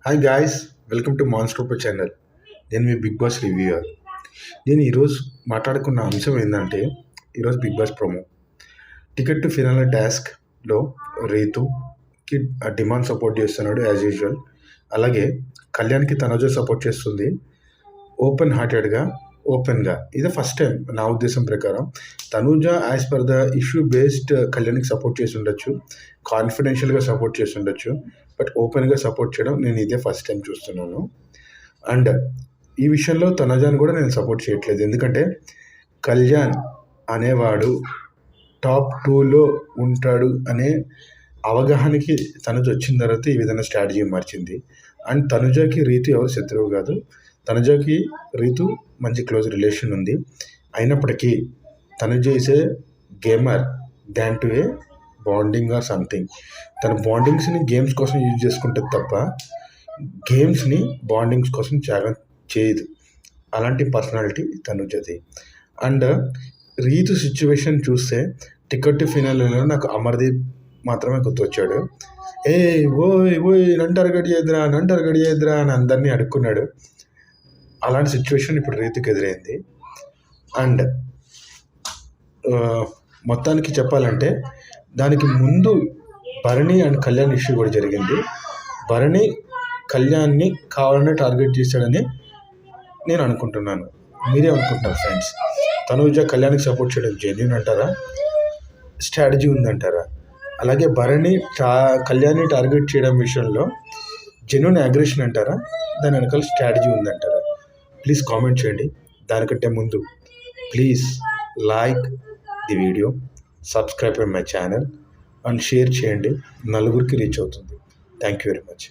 Hi guys, welcome to మాన్స్టోపో channel. నేను మీ బిగ్ బాస్ రివ్యూయర్. నేను ఈరోజు మాట్లాడుకున్న అంశం ఏంటంటే, ఈరోజు Bigg Boss promo ticket to finale టాస్క్లో రీతుకి డిమాండ్ సపోర్ట్ చేస్తున్నాడు యాజ్ యూజువల్. అలాగే కళ్యాణ్కి తనుజ సపోర్ట్ చేస్తుంది ఓపెన్గా. ఇది ఫస్ట్ టైం నా ఉద్దేశం ప్రకారం. Tanuja as per the issue based కళ్యాణ్కి సపోర్ట్ చేసి ఉండొచ్చు, కాన్ఫిడెన్షియల్గా సపోర్ట్ చేసి ఉండొచ్చు, బట్ ఓపెన్గా సపోర్ట్ చేయడం నేను ఇదే ఫస్ట్ టైం చూస్తున్నాను. అండ్ ఈ విషయంలో తనుజాని కూడా నేను సపోర్ట్ చేయట్లేదు. ఎందుకంటే కళ్యాణ్ అనేవాడు టాప్ 2లో ఉంటాడు అనే అవగాహనకి తనుజ వచ్చిన తర్వాత ఈ విధంగా స్ట్రాటజీ మార్చింది. అండ్ తనుజకి రీతు ఎవరు శత్రువు కాదు. తనుజకి రీతు మంచి క్లోజ్ రిలేషన్ ఉంది. అయినప్పటికీ Tanuja is a gamer than to A bonding or something. తన బాండింగ్స్ని గేమ్స్ కోసం యూజ్ చేసుకుంటుంది తప్ప గేమ్స్ని బాండింగ్స్ కోసం త్యాగం చేయదు. అలాంటి పర్సనాలిటీ తనుజది. అండ్ రీతు సిచ్యువేషన్ చూస్తే టికెట్ టు ఫినాలేలో నాకు అమర్దీప్ మాత్రమే గుర్తొచ్చాడు. ఓయ్ నన్ను టార్గెట్ చేయద్దురా అని అందరినీ అడుక్కున్నాడు. అలాంటి సిచ్యువేషన్ ఇప్పుడు రీతుకి ఎదురైంది. అండ్ మొత్తానికి చెప్పాలంటే దానికి ముందు భరణి అండ్ కళ్యాణ్ ఇష్యూ కూడా జరిగింది. భరణి కళ్యాణ్ని కావాలనే టార్గెట్ చేశాడని నేను అనుకుంటున్నాను. మీరే అనుకుంటున్నారు ఫ్రెండ్స్? తనుజ కళ్యాణ్కి సపోర్ట్ చేయడం జెన్యూన్ అంటారా, స్ట్రాటజీ ఉందంటారా? అలాగే భరణి కళ్యాణ్ని టార్గెట్ చేయడం విషయంలో జెన్యూన్ అగ్రెషన్ అంటారా, దాని వెనకాల స్ట్రాటజీ ఉందంటారా? ప్లీజ్ కామెంట్ చేయండి. దానికంటే ముందు please like the video, subscribe my channel and share చేయండి. నలుగురికి రీచ్ అవుతుంది. Thank you very much.